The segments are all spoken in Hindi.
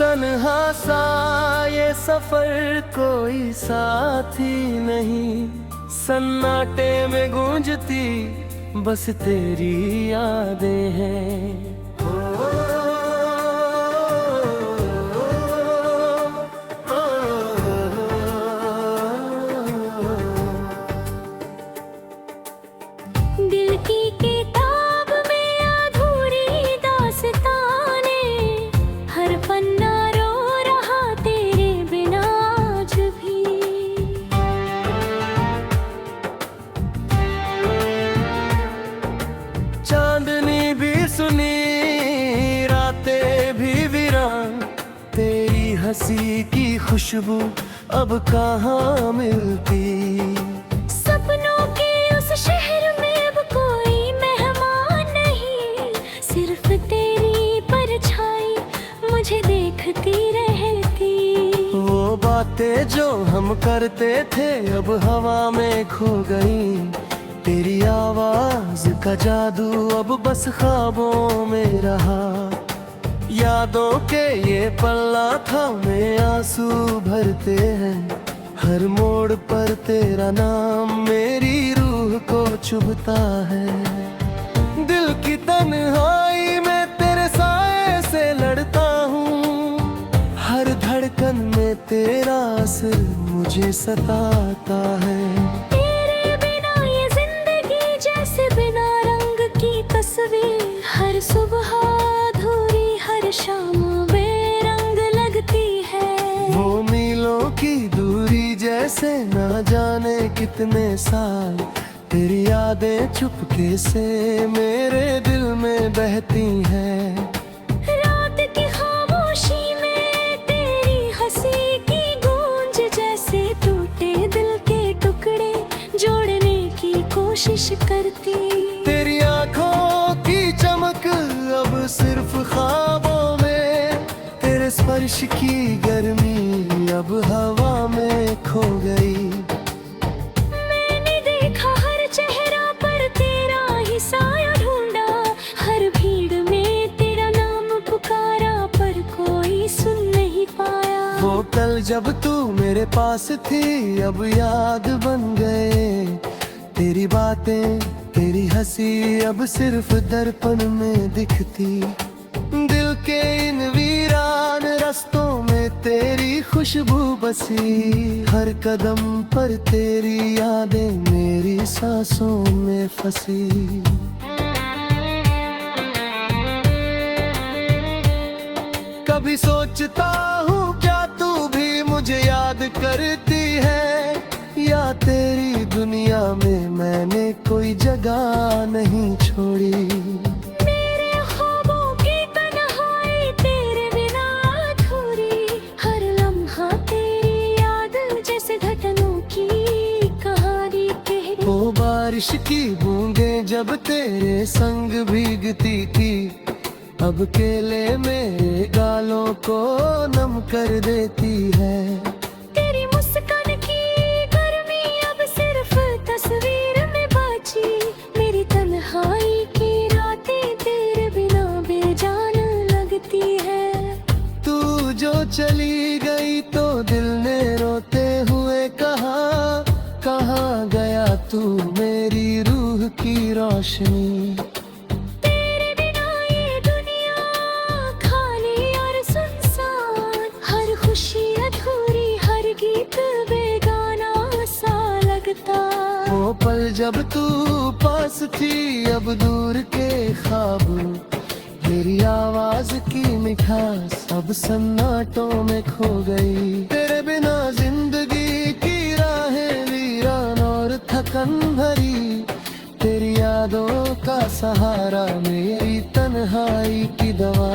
तन्हा सा ये सफर कोई साथी नहीं, सन्नाटे में गूंजती बस तेरी यादें हैं। दिल की किताब में अधूरी दास्ताने, हर पन्ना रो रहा तेरे बिना आज भी। चांदनी भी सुनी रातें भी वीरान, तेरी हंसी की खुशबू अब कहाँ मिलती। सपनों के उस शहर में अब कोई मेहमान नहीं, सिर्फ तेरी परछाई मुझे देखती रहती। वो बातें जो हम करते थे अब हवा में खो गई, तेरी आवाज का जादू अब बस ख्वाबों में रहा। यादों के ये पल्ला था में आंसू भरते हैं, हर मोड़ पर तेरा नाम मेरी रूह को चुभता है। दिल की तन्हाई में तेरे साए से लड़ता हूँ, हर धड़कन में तेरा असर मुझे सताता है। तेरे बिना ये जिंदगी जैसे बिना रंग की तस्वीर, हर सुबह अधूरी हर शाम बेरंग लगती है। वो मीलों की दूरी जैसे ना जाने कितने साल, तेरी यादें चुपके से मेरे दिल में बहती हैं। रात की खामोशी में तेरी हंसी की गूंज जैसे टूटे दिल के टुकड़े जोड़ने की कोशिश करती। तेरी आंखों की चमक अब सिर्फ ख्वाबों में, तेरे स्पर्श की गर्मी अब हवा में खो गई। मैंने देखा हर चेहरा पर तेरा ही साया ढूंढा, हर भीड़ में तेरा नाम पुकारा पर कोई सुन नहीं पाया। वो कल जब तू मेरे पास थी अब याद बन गए, तेरी बातें तेरी हंसी अब सिर्फ दर्पण में दिखती। दिल के इन वीरान रास्तों में तेरी खुशबू बसी, हर कदम पर तेरी यादें मेरी सांसों में फंसी। कभी सोचता हूँ क्या तू भी मुझे याद करती है, या तेरी दुनिया में मैंने कोई जगह नहीं छोड़ी। मेरे ख्वाबों की तन्हाई तेरे बिना अधूरी, हर लम्हा तेरी याद जैसे घटनों की कहानी कहती। वो बारिश की बूंदें जब तेरे संग भीगती थी, अब केले मेरे गालों को नम कर देती है। तेरी मुस्कान की गर्मी अब सिर्फ तस्वीर में बाची, मेरी तन्हाई की रातें तेरे बिना बेजान लगती है। तू जो चली गई तो दिल ने रोते हुए कहा, कहाँ गया तू मेरी रूह की रोशनी। तेरे बिना ये दुनिया खाली और सुनसान, हर खुशी अधूरी हर गीत बेगाना सा लगता। वो पल जब तू पास थी अब दूर के ख्वाब, तेरी आवाज की मिठास अब सन्नाटों में खो गई। तेरे बिना जिंदगी की राहें वीरान और थकन भरी, तेरी यादों का सहारा मेरी तन्हाई की दवा।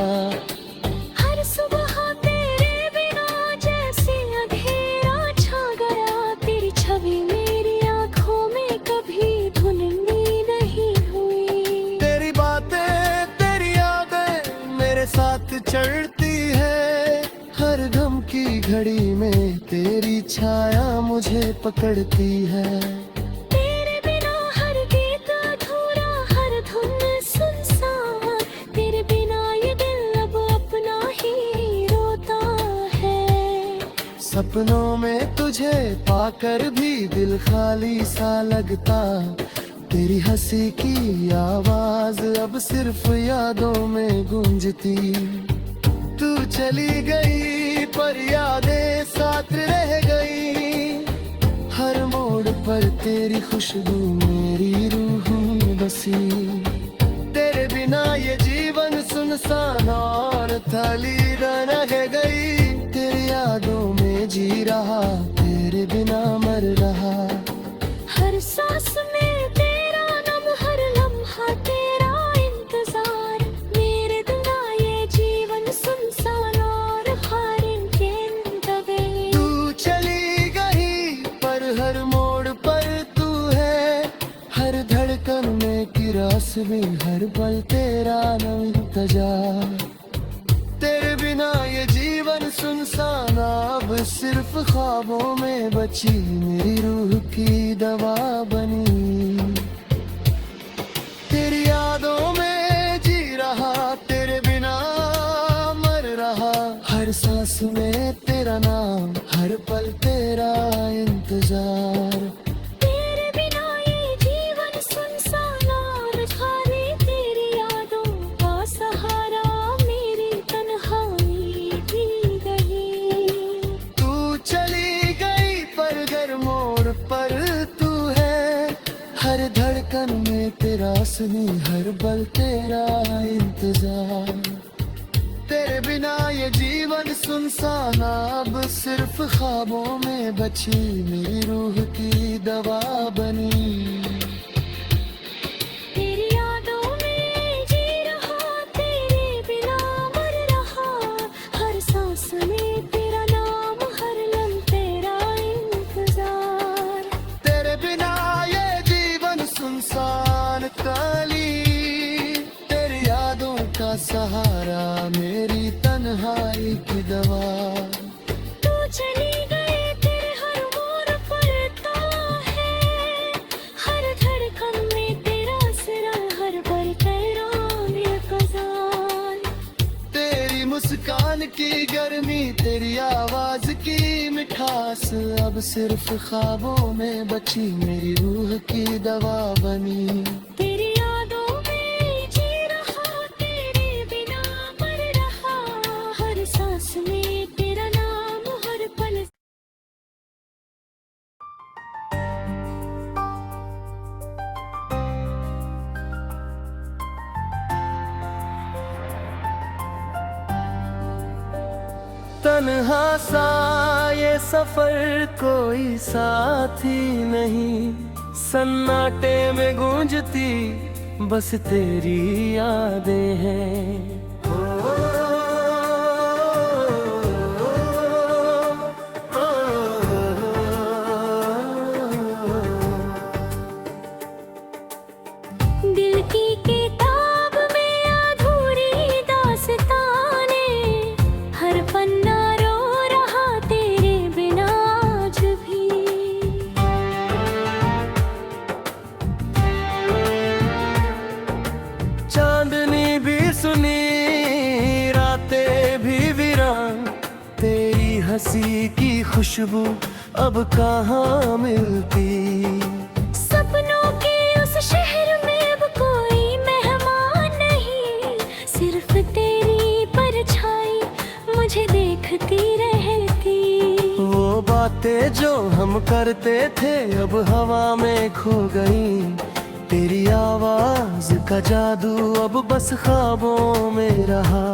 हर सुबह तेरे बिना जैसे अंधेरा छा गया, तेरी छवि मेरी आंखों में कभी धुंधली नहीं हुई। तेरी बातें तेरी यादें मेरे साथ चढ़ती है, हर गम की घड़ी में तेरी छाया मुझे पकड़ती है। तेरे बिना हर गीत अधूरा हर धुन सुनसान, तेरे बिना ये दिल अब अपना ही रोता सपनों में तुझे पाकर भी दिल खाली सा लगता, तेरी हंसी की आवाज अब सिर्फ यादों में गूंजती। तू चली गई पर यादें साथ रह गई, हर मोड़ पर तेरी खुशबू मेरी रूह में बसी। तेरे बिना ये जीवन सुनसान और थाली रह गई, तेरी यादों में जी रहा, तेरे बिना मर रहा। हर सांस में तेरा नाम, हर लम्हा तेरा इंतजार, मेरे बिना ये जीवन सुनसान और खारिन के दबे। तू चली गई पर हर मोड़ पर तू है, हर धड़कन में किरास में हर पल तेरा नाम इंतजार। तेरे बिना ये जीवन सुनसान अब सिर्फ ख्वाबों में बची, मेरी रूह की दवा बनी। तेरी यादों में जी रहा, तेरे बिना मर रहा, हर सांस में तेरा नाम, हर पल तेरा इंतजार। तेरे बिना ये जीवन सुनसान और खाली, तेरी यादों का सहारा मेरी तन्हाई भी रही। तू चली गई पर घर मोड़ पर तू है, हर धड़कन में तेरा सुनी, हर पल तेरा इंतजार। तेरे बिना ये जीवन सुनसान अब सिर्फ ख्वाबों में बची, मेरी रूह की दवा बनी। तेरी यादों में जी रहा, तेरे बिना मर रहा, हर सांस में तेरा नाम, हर लम्हे तेरा इंतजार। तेरे बिना ये जीवन सुनसान काली, तेरी यादों का सहारा मेरी तन्हाई की दवा। तू चली गई, तेरे हर मोड़ पर ता है, हर धड़कन में तेरा सिरा, हर पल तेरा इंतजार। तेरी मुस्कान की गर्मी, तेरी आवाज की मिठास अब सिर्फ ख्वाबों में बची, मेरी रूह की दवा बनी। तेरी यादों में जी रहा, तेरे बिना मर रहा, हर सांस में तेरा नाम, हर पल। तन्हा सा ये सफर कोई साथी नहीं, सन्नाटे में गूंजती बस तेरी यादें हैं। दिल की किताब में अधूरी दास्तानें, हर पन्ना रो रहा तेरे बिना आज भी। चांदनी भी सुनी, रातें भी वीरान, तेरी हंसी की खुशबू अब कहाँ मिलती। सपनों के उस शहर में अब कोई मेहमान नहीं, सिर्फ तेरी परछाई मुझे देखती रहती। वो बातें जो हम करते थे अब हवा में खो गई, तेरी आवाज का जादू अब बस ख्वाबों में रहा।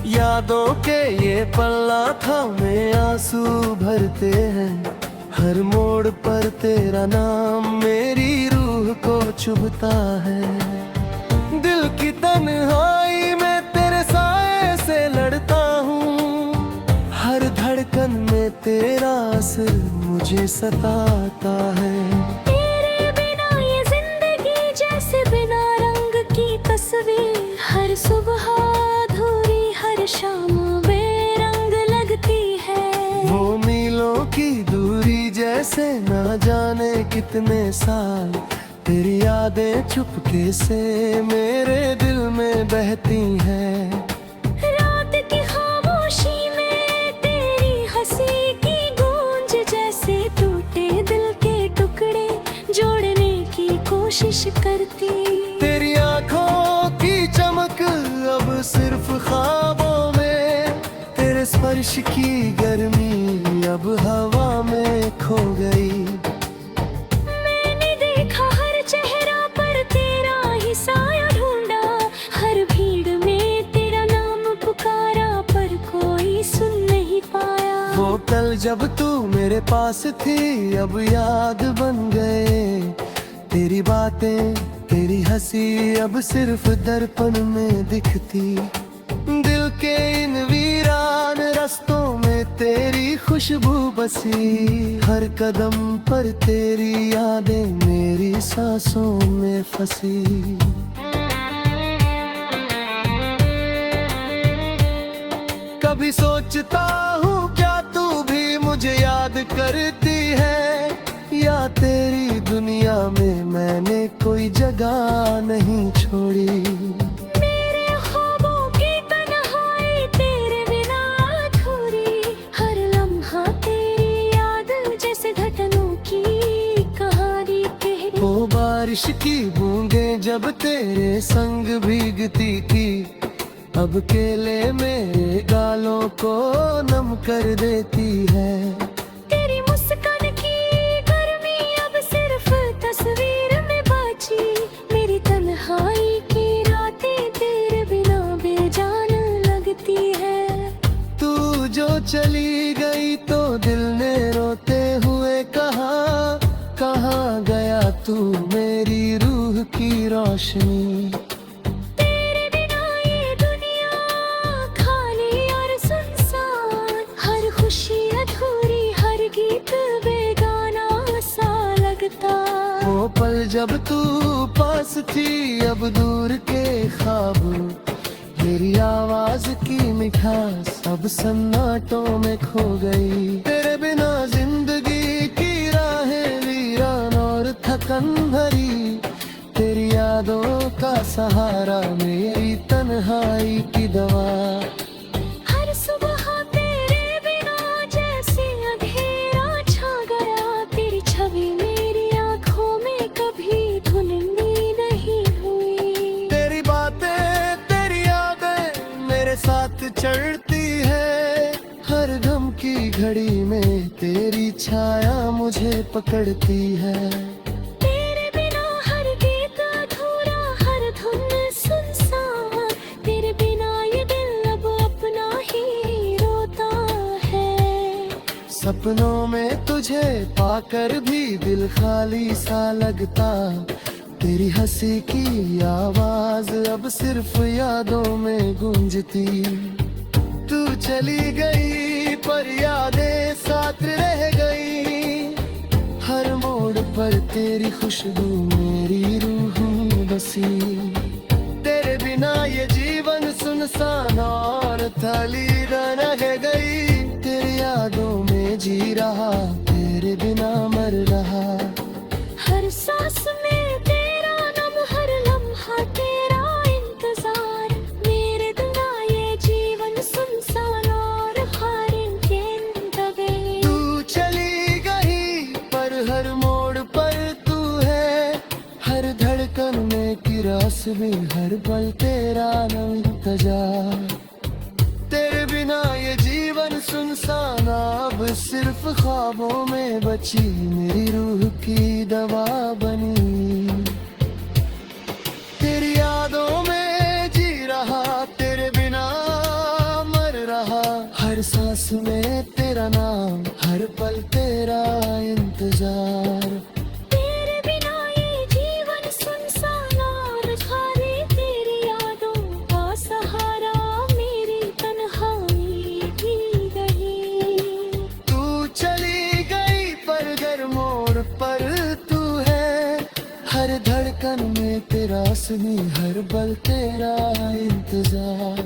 यादों के ये पल्ला था में आंसू भरते हैं, हर मोड़ पर तेरा नाम मेरी रूह को चुभता है। दिल की तन्हाई में तेरे साए से लड़ता हूँ, हर धड़कन में तेरा असर मुझे सताता है। तेरे बिना ये जिंदगी जैसे बिना रंग की तस्वीर, हर सुबह अधूरी, हर शाम बेरंग लगती है। वो मीलों की दूरी जैसे ना जाने कितने साल, तेरी यादें चुपके से मेरे दिल में बहती हैं। रात की खामोशी में तेरी हंसी करती। तेरी आंखों की चमक अब सिर्फ ख्वाबों में, तेरे स्पर्श की गर्मी अब हवा में खो गई। मैंने देखा हर चेहरा पर तेरा ही साया ढूंढा, हर भीड़ में तेरा नाम पुकारा पर कोई सुन नहीं पाया। वो कल जब तू मेरे पास थी अब याद बन गए, तेरी बातें तेरी हंसी अब सिर्फ दर्पण में दिखती। दिल के इन वीरान रास्तों में तेरी खुशबू बसी, हर कदम पर तेरी यादें मेरी सांसों में फंसी। कभी सोचता हूँ क्या तू भी मुझे याद करती है, या तेरी दुनिया में मैंने कोई जगह नहीं छोड़ी। मेरे ख्वाबों की तन्हाई तेरे बिना अधूरी, हर लम्हा तेरी याद जैसे घटनों की कहानी कहती। वो बारिश की बूंदें जब तेरे संग भीगती थी, अब केले मेरे गालों को नम कर देती है। तेरी मुस्कान की गर्मी अब सिर्फ तस्वीर में बाची, मेरी तन्हाई की रातें तेरे बिना बेजान लगती है। तू जो चली गई तो दिल ने रोते हुए कहा, कहाँ गया तू मेरी रूह की रोशनी। तेरे बिना ये दुनिया खाली और सुनसान, हर खुशी अधूरी, हर गीत बेगाना सा लगता। वो पल जब तू पास थी अब दूर के ख्वाब, मेरी आवाज की मिठास अब सन्नाटों में खो गई। तेरे बिना जिंदगी की राहें वीरान और थकन भरी, तेरी यादों का सहारा मेरी तन्हाई की दवा। हर सुबह तेरे बिना जैसे अंधेरा छा गया, तेरी छवि मेरी आंखों में कभी धुंधली नहीं हुई। तेरी बातें तेरी यादें मेरे साथ चढ़ती है, हर गम की घड़ी में तेरी छाया मुझे पकड़ती है। तेरे बिना हर गीत अधूरा, हर धुन सुनसान, तेरे बिना ये दिल अब अपना ही रोता है। सपनों में तुझे पाकर भी दिल खाली सा लगता, तेरी हंसी की आवाज अब सिर्फ यादों में गूंजती। तू चली गई पर यादें साथ रह गई, हर मोड़ पर तेरी खुशबू मेरी रूह में बसी। तेरे बिना ये जीवन सुनसान और थाली रह गई, तेरी यादों में जी रहा, तेरे बिना मर रहा। हर सांस में तेरा नाम, हर लम्हा तेरा इंतजार, मेरे बिना ये जीवन सुनसान और हारिन के दबे। तू चली गई पर हर मोड़ पर तू है, हर धड़कन में किरास में हर पल तेरा इंतजार। तेरे बिना ये जीवन सुनसान अब सिर्फ ख्वाबों में बची, मेरी रूह की दवा बनी। तेरी यादों में जी रहा, तेरे बिना मर रहा, हर सांस में तेरा नाम, हर पल तेरा इंतजार। तेरे बिना ये जीवन सुनसान और खाली, तेरी यादों का सहारा मेरी तन्हाई भी रही। तू चली गई पर घर मोड़ पर तू है, हर धड़कन में तेरा असली, हर पल तेरा इंतजार।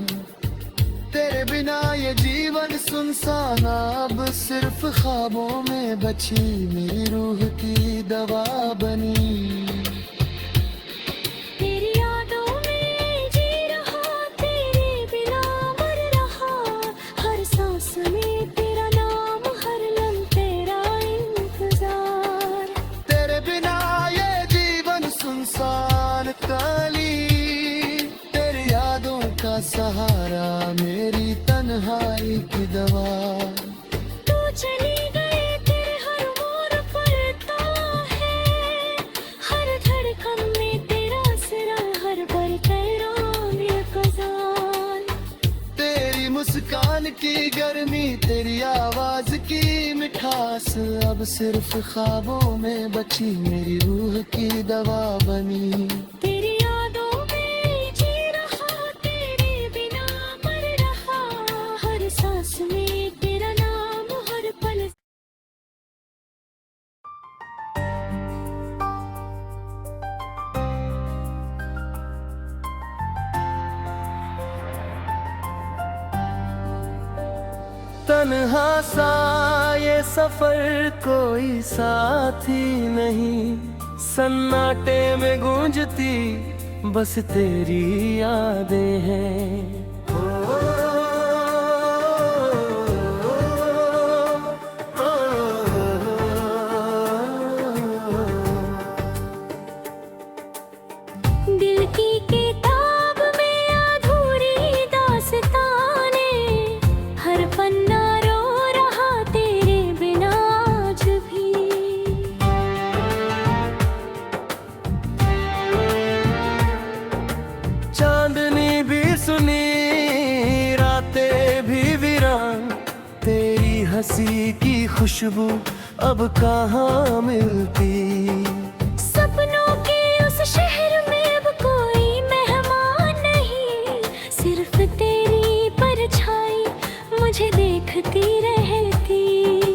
तेरे बिना ये जीवन सुनसान अब सिर्फ ख्वाबों में बची, मेरी रूह की दवा बनी। तेरी यादों में जी रहा, तेरे बिना मर रहा, हर सांस में तेरा नाम, हर लम्हे तेरा इंतजार। तेरे बिना ये जीवन सुनसान चली गई तेरे हर मोड़ पड़ता है, हर धड़कन में तेरा असरा, हर पल तेरा बेकरार। तेरी मुस्कान की गर्मी, तेरी आवाज की मिठास, अब सिर्फ ख्वाबों में बची मेरी रूह की दवा बनी। तेरी यादों में जी रहा, तेरे बिना मर रहा, हर सांस में तेरा नाम, हर पल। तन्हा सा ये सफर कोई साथी नहीं, सन्नाटे में गूंजती बस तेरी यादें हैं। दिल की किताब में अधूरी दास्तानें, हर पन्ना रो रहा तेरे बिना आज भी। चांदनी भी सुनी, रातें भी वीरान, तेरी हंसी की खुशबू अब कहाँ मिलती। सपनों के उस शहर में अब कोई मेहमान नहीं, सिर्फ तेरी परछाई मुझे देखती रहती।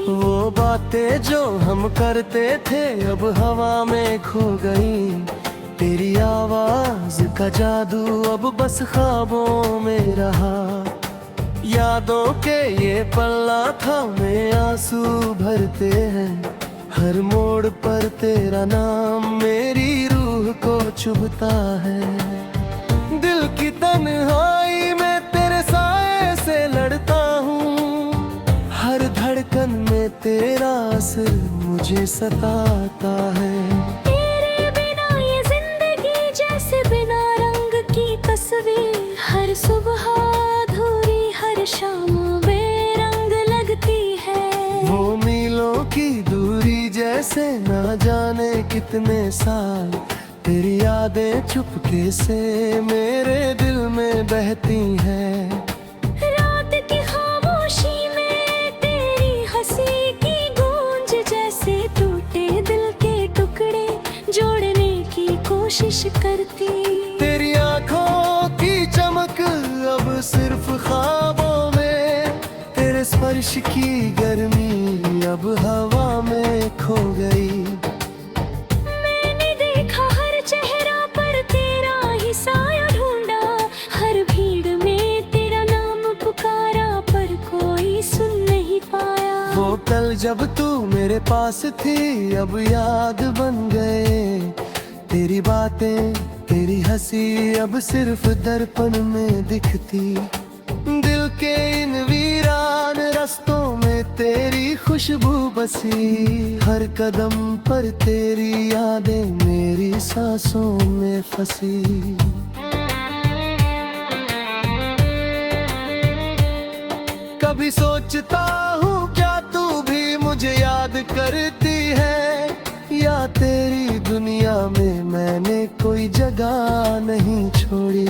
वो बातें जो हम करते थे अब हवा में खो गई, तेरी आवाज का जादू अब बस ख्वाबों में रहा। यादों के ये पल्ला था में आंसू भरते हैं, हर मोड़ पर तेरा नाम मेरी रूह को चुभता है। दिल की तन्हाई में तेरे साए से लड़ता हूँ, हर धड़कन में तेरा असर मुझे सताता है। तेरे बिना ये जिंदगी जैसे बिना रंग की तस्वीर, हर सुबह अधूरी, हर शाम बेरंग लगती है। वो मीलों की दूरी जैसे ना जाने कितने साल, तेरी यादें चुपके से मेरे दिल में बहती हैं। रात की खामोशी में तेरी हंसी की गूंज, जैसे टूटे दिल के टुकड़े जोड़ने की कोशिश करती। तेरी आंखों की चमक अब सिर्फ ख्वाबों में, तेरे स्पर्श की गर्मी अब हवा में खो गई। मैंने देखा हर चेहरा पर तेरा ही साया ढूंढा, हर भीड़ में तेरा नाम पुकारा पर कोई सुन नहीं पाया। वो कल जब तू मेरे पास थी अब याद बन गए, तेरी बातें तेरी हंसी अब सिर्फ दर्पण में दिखती। दिल के इन वीरान रास्तों में तेरी खुशबू बसी, हर कदम पर तेरी यादें मेरी सांसों में फंसी। कभी सोचता हूँ क्या तू भी मुझे याद करती है, या तेरी दुनिया में मैंने कोई जगह नहीं छोड़ी।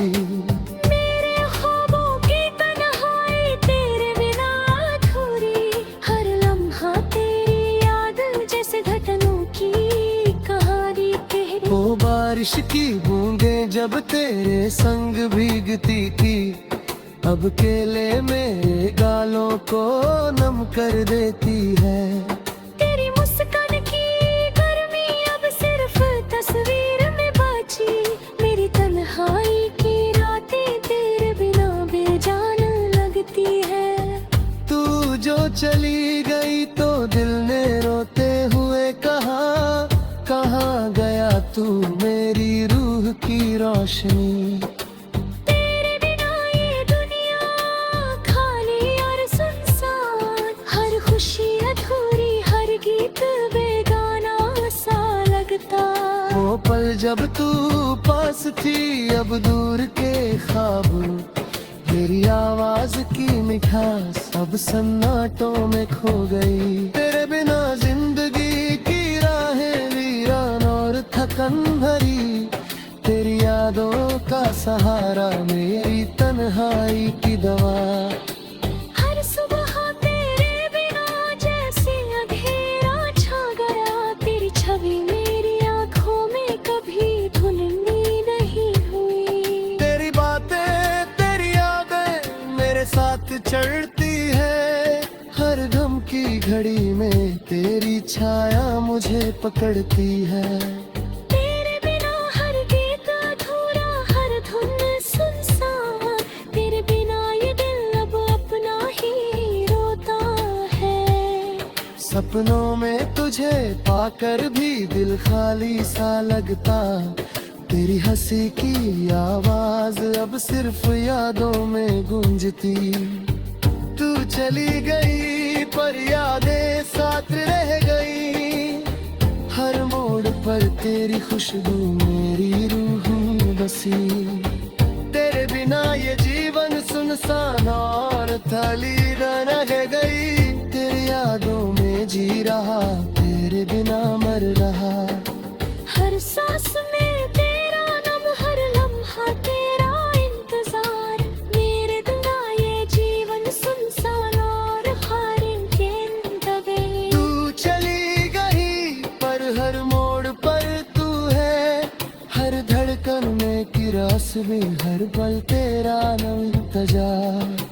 मेरे ख्वाबों की तन्हाई तेरे बिना अधूरी, हर लम्हा तेरी याद जैसे घटनों की कहानी कह रही। वो बारिश की बूंदें जब तेरे संग भीगती थी, अब केले मेरे गालों को नम कर देती है। तेरी मुस्कान की गर्मी अब सिर्फ तस्वीर में बाची, मेरी तन्हाई की रातें तेरे बिना बेजान लगती है। तू जो चली गई तो दिल ने रोते हुए कहा, कहाँ गया तू मेरी रूह की रोशनी। तेरे बिना ये दुनिया खाली और सुनसान, हर खुशी अधूरी, हर गीत बेगाना सा लगता। वो पल जब तू पास थी अब दूर के ख्वाब, तेरी आवाज की मिठास अब सन्नाटों में खो गई। सहारा मेरी तन्हाई की दवा। हर सुबह तेरे बिना जैसे अंधेरा छा गया, तेरी छवि मेरी आंखों में कभी धुंधली नहीं हुई। तेरी बातें तेरी यादें मेरे साथ चढ़ती है, हर गम की घड़ी में तेरी छाया मुझे पकड़ती है। तेरे बिना हर गीत अधूरा, हर धुन सुनसान, तेरे बिना ये दिल अब अपना ही रोता है। सपनों में तुझे पाकर भी दिल खाली सा लगता, तेरी हंसी की आवाज अब सिर्फ यादों में गूंजती। तू चली गई पर यादें साथ रह गई, हर मोड़ पर तेरी खुशबू मेरी रूह में बसी। तेरे बिना ये जीवन सुनसान और थाली रह गई, तेरी यादों में जी रहा, तेरे बिना मर रहा। हर सांस में तेरा नाम, हर लम्हा तेरा इंतजार, मेरे बिना ये जीवन सुनसान और खारिन के दबे। तू चली गई पर हर मोड़ पर तू है, हर धड़कन में किरास में हर पल तेरा नाम इंतजार।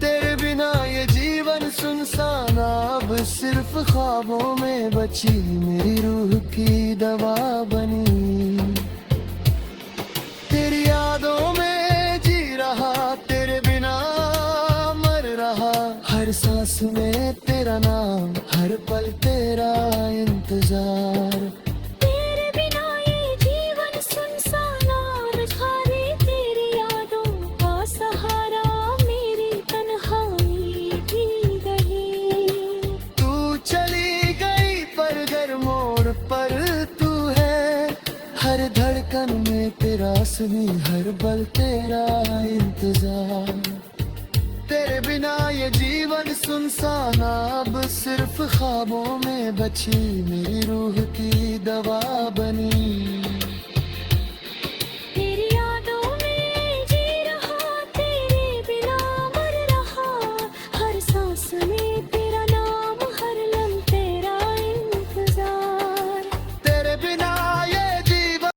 तेरे बिना ये जीवन सुनसान अब सिर्फ ख्वाबों में बची, मेरी रूह की दवा बनी। तेरी यादों में जी रहा, तेरे बिना मर रहा, हर सांस में तेरा नाम, हर पल तेरा इंतजार। तेरे बिना ये जीवन सुनसान और खाली, तेरी यादों का सहारा मेरी तन्हाई की गई। तू चली गई पर घर मोड़ पर तू है, हर धड़कन में तेरा असली, हर पल तेरा इंतजार। तेरे बिना ये जीवन सुनसान अब सिर्फ ख्वाबों में बची, मेरी रूह की दवा बनी।